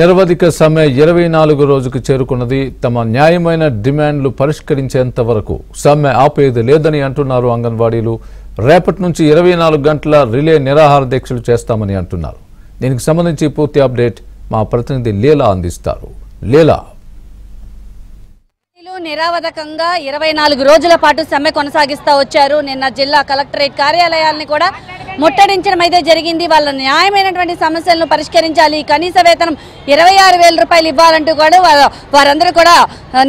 నిరవధిక సమ్మె 24 రోజుకు చేరుకున్నది. తమ న్యాయమైన డిమాండ్లు పరిష్కరించేంత వరకు సమ్మె ఆపేది లేదని అంటున్నారు అంగన్వాడీలు. రేపటి నుంచి 24 గంటల రిలే నిరాహార దీక్షలు చేస్తామని అంటున్నారు. దీనికి సంబంధించి పూర్తి అప్డేట్ మా ప్రతినిధి లీలా అందిస్తారు. లీలా, నిరావధకంగా 24 రోజుల పాటు సమ్మె కొనసాగిస్తూ వచ్చారు. నిన్న జిల్లా కలెక్టరేట్ కార్యాలయాల్ని కూడా ముట్టడించడం అయితే జరిగింది. వాళ్ళ న్యాయమైనటువంటి సమస్యలను పరిష్కరించాలి, కనీస వేతనం 26,000 రూపాయలు ఇవ్వాలంటూ కూడా వారందరూ కూడా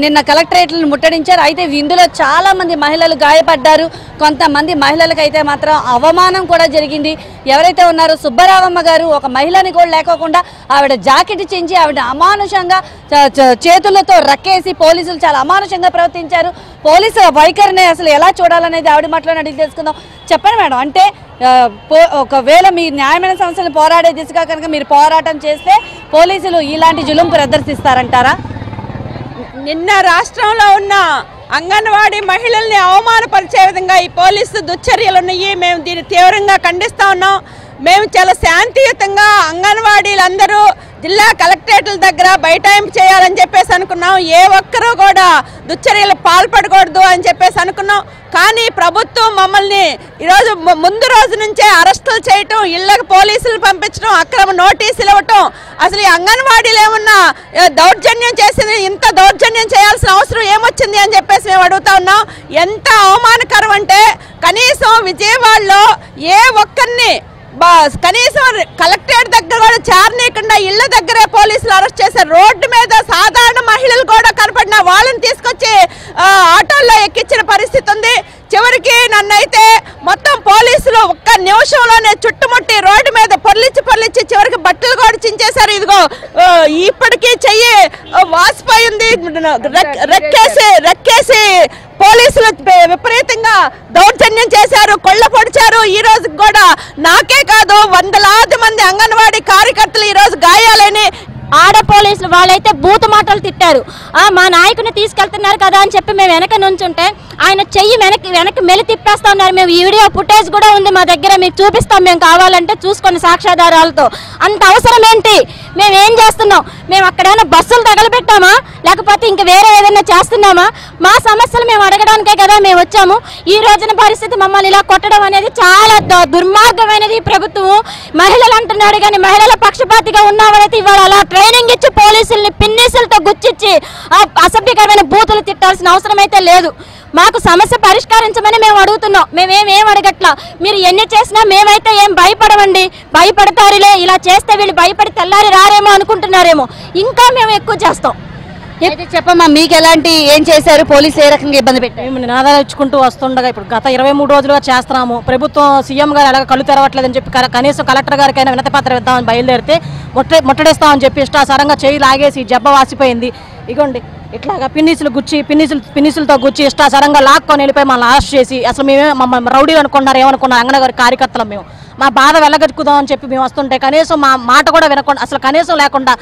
నిన్న కలెక్టరేట్లను ముట్టడించారు. అయితే ఇందులో చాలా మంది మహిళలు గాయపడ్డారు. కొంతమంది మహిళలకు అయితే మాత్రం అవమానం కూడా జరిగింది. ఎవరైతే ఉన్నారో సుబ్బరావమ్మ గారు ఒక మహిళని కూడా లేకోకుండా ఆవిడ జాకెట్ చించి ఆవిడ అమానుషంగా చేతులతో రక్కేసి పోలీసులు చాలా అమానుషంగా ప్రవర్తించారు. పోలీసుల వైఖరిని అసలు ఎలా చూడాలనేది ఆవిడ మాటలో అడిగి తెలుసుకుందాం. చెప్పండి మేడం, అంటే ఒకవేళ మీ న్యాయమైన సమస్యలను పోరాడే దిశగా కనుక మీరు పోరాటం చేస్తే పోలీసులు ఇలాంటి జులుం ప్రదర్శిస్తారంటారా? నిన్న రాష్ట్రంలో ఉన్న అంగన్వాడీ మహిళల్ని అవమానపరిచే విధంగా ఈ పోలీసు దుశ్చర్యలు ఉన్నాయి. మేము దీన్ని తీవ్రంగా ఖండిస్తా ఉన్నాం. మేము చాలా శాంతియుతంగా అంగన్వాడీలందరూ జిల్లా కలెక్టరేట్ల దగ్గర బైఠాయింపు చేయాలని చెప్పేసి అనుకున్నాం. ఏ ఒక్కరూ కూడా దుశ్చర్యలు పాల్పడకూడదు అని చెప్పేసి అనుకున్నాం. కానీ ప్రభుత్వం మమ్మల్ని ఈరోజు ముందు రోజు నుంచే అరెస్టులు చేయటం, ఇళ్లకు పోలీసులు పంపించడం, అక్రమ నోటీసులు ఇవ్వటం, అసలు ఈ అంగన్వాడీలు ఏమన్నా దౌర్జన్యం చేసింది, ఇంత దౌర్జన్యం చేయాల్సిన అవసరం ఏమొచ్చింది అని చెప్పేసి మేము అడుగుతా ఉన్నాం. ఎంత అవమానకరం అంటే కనీసం విజయవాడలో ఏ ఒక్కరిని కనీసం కలెక్టరేట్ దగ్గర కూడా చేరనీయకుండా ఇళ్ల దగ్గరే పోలీసులు అరెస్ట్ చేశారు. రోడ్డు మీద సాధారణ మహిళలు కూడా కనపడిన వాళ్ళని తీసుకొచ్చి ఆటోల్లో ఎక్కించిన పరిస్థితి ఉంది. చివరికి నన్నైతే మొత్తం పోలీసులు ఒక్క నిమిషంలోనే చుట్టుముట్టి రోడ్డు మీద పొర్లిచ్చి చివరికి బట్టలు కూడా చించేశారు. ఇదిగో ఇప్పటికీ చెయ్యి వాసిపోయి ఉంది. రెక్కేసి పోలీసులు విపరీతంగా దౌర్జన్యం చేశారు, కొళ్ళ పొడిచారు. ఈ రోజు కూడా నాకే కాదు వందలాది మంది అంగన్వాడీ కార్యకర్తలు ఈ రోజు గాయాలని ఆడ పోలీసులు వాళ్ళైతే బూతు మాటలు తిట్టారు. మా నాయకుని తీసుకెళ్తున్నారు కదా అని చెప్పి మేము వెనక నుంచుంటే ఆయన చెయ్యి వెనక్కి మెలి తిప్పేస్తా ఉన్నారు. మేము ఈ వీడియో ఫుటేజ్ కూడా ఉంది మా దగ్గర, మీకు చూపిస్తాం. మేము కావాలంటే చూసుకొని సాక్ష్యాధారాలతో. అంత అవసరం ఏంటి? మేము ఏం చేస్తున్నాం? మేము అక్కడైనా బస్సులు తగలబెట్టామా, లేకపోతే ఇంక వేరే ఏదైనా చేస్తున్నామా? మా సమస్యలు మేము అడగడానికే కదా మేము వచ్చాము. ఈ రోజున పరిస్థితి మమ్మల్ని ఇలా కొట్టడం అనేది చాలా దుర్మార్గమైనది. ప్రభుత్వం మహిళలు అంటున్నాడు కానీ మహిళల పక్షపాతిగా ఉన్నవారైతే ఇవాళ అలా ట్రైనింగ్ ఇచ్చి పోలీసుల్ని పిన్నీసులతో గుచ్చిచ్చి అసభ్యకరమైన బూతులు తిట్టాల్సిన అవసరం అయితే లేదు. మాకు సమస్య పరిష్కరించమని మేము అడుగుతున్నాం. మేమేం అడగట్లా. మీరు ఎన్ని చేసినా మేమైతే ఏం భయపడమండి. భయపడతారులే, ఇలా చేస్తే వీళ్ళు భయపడి తెల్లారి రారేమో అనుకుంటున్నారేమో. ఇంకా మేము ఎక్కువ చేస్తాం. అయితే చెప్పమ్మా, మీకు ఎలాంటి ఏం చేశారు? పోలీసులు ఏ రకంగా ఇబ్బంది పెట్టారు? మేము నినాదాలు ఇచ్చుకుంటూ వస్తుండగా ఇప్పుడు గత 23 రోజులుగా చేస్తున్నాము. ప్రభుత్వం సీఎం గారు ఎలాగ కళ్ళు తెరవట్లేదని చెప్పి కనీసం కలెక్టర్ గారికైనా వినతి పత్రం ఇద్దామని బయలుదేరితే ముట్టడిస్తామని చెప్పి ఇష్టాసారంగా చేయి లాగేసి జబ్బ వాసిపోయింది. ఇగోండి ఇట్లాగా పిన్నిసులతో గుచ్చి ఇష్టాసారంగా లాక్కొని వెళ్ళిపోయి మనల్ని అరెస్ట్ చేసి అసలు మమ్మల్ని రౌడీలు అనుకున్నారు, ఏమనుకున్నారు అంగన్వాడీ కార్యకర్తలు. మేము మా బాధ వెళ్ళగట్టుకుదాం అని చెప్పి మేము వస్తుంటే కనీసం మా మాట కూడా వినకుండా అసలు కనీసం లేకుండా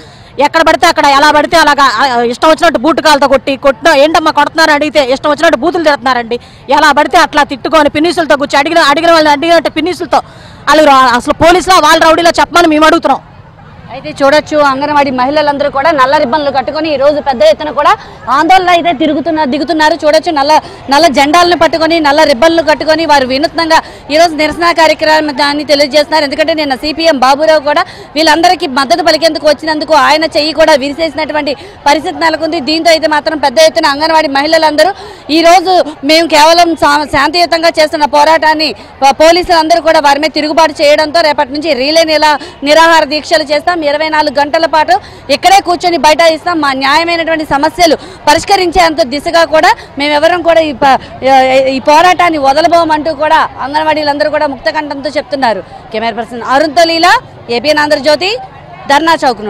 ఎక్కడ పడితే అక్కడ ఎలా పడితే అలాగా ఇష్టం వచ్చినట్టు బూటుకాలతో కొట్టిన ఏంటమ్మా కొడుతున్నారని అడిగితే ఇష్టం వచ్చినట్టు బూతులు తిడుతున్నారండి. ఎలా పడితే అట్లా తిట్టుకొని పిన్నిసులతో గుచ్చి అడిగిన వాళ్ళని అడిగినట్టు పిన్నిసులతో వాళ్ళు అసలు పోలీసులో వాళ్ళ రౌడీలో చెప్పమని మేము అడుగుతున్నాం. అయితే చూడొచ్చు, అంగన్వాడీ మహిళలందరూ కూడా నల్ల రిబ్బన్లు కట్టుకొని ఈ రోజు పెద్ద ఎత్తున కూడా ఆందోళన అయితే దిగుతున్నారు. చూడొచ్చు, నల్ల జెండాలను పట్టుకొని నల్ల రిబ్బన్లు కట్టుకొని వారు వినూత్నంగా ఈ రోజు నిరసన కార్యక్రమాన్ని తెలియజేస్తున్నారు. ఎందుకంటే నిన్న సిపిఎం బాబురావు కూడా వీళ్ళందరికీ మద్దతు పలికేందుకు వచ్చినందుకు ఆయన చెయ్యి కూడా విరిసేసినటువంటి పరిస్థితి నెలకొంది. దీంతో అయితే మాత్రం పెద్ద ఎత్తున అంగన్వాడీ మహిళలందరూ ఈ రోజు మేము కేవలం శాంతియుతంగా చేస్తున్న పోరాటాన్ని పోలీసులందరూ కూడా వారి మీద తిరుగుబాటు చేయడంతో రేపటి నుంచి రీలే నిరాహార దీక్షలు చేస్తాం. 24 గంటల పాటు ఇక్కడే కూర్చొని బైఠాయిస్తాం. మా న్యాయమైనటువంటి సమస్యలు పరిష్కరించేంత దిశగా కూడా మేమెవరం కూడా ఈ పోరాటాన్ని వదలబోమంటూ కూడా అంగన్వాడీలందరూ కూడా ముక్తకంఠంతో చెప్తున్నారు. కెమెరా పర్సన్ అరుణ్తో లీలా, ఏపీఎన్ ఆంధ్రజ్యోతి, ధర్నా చౌక్.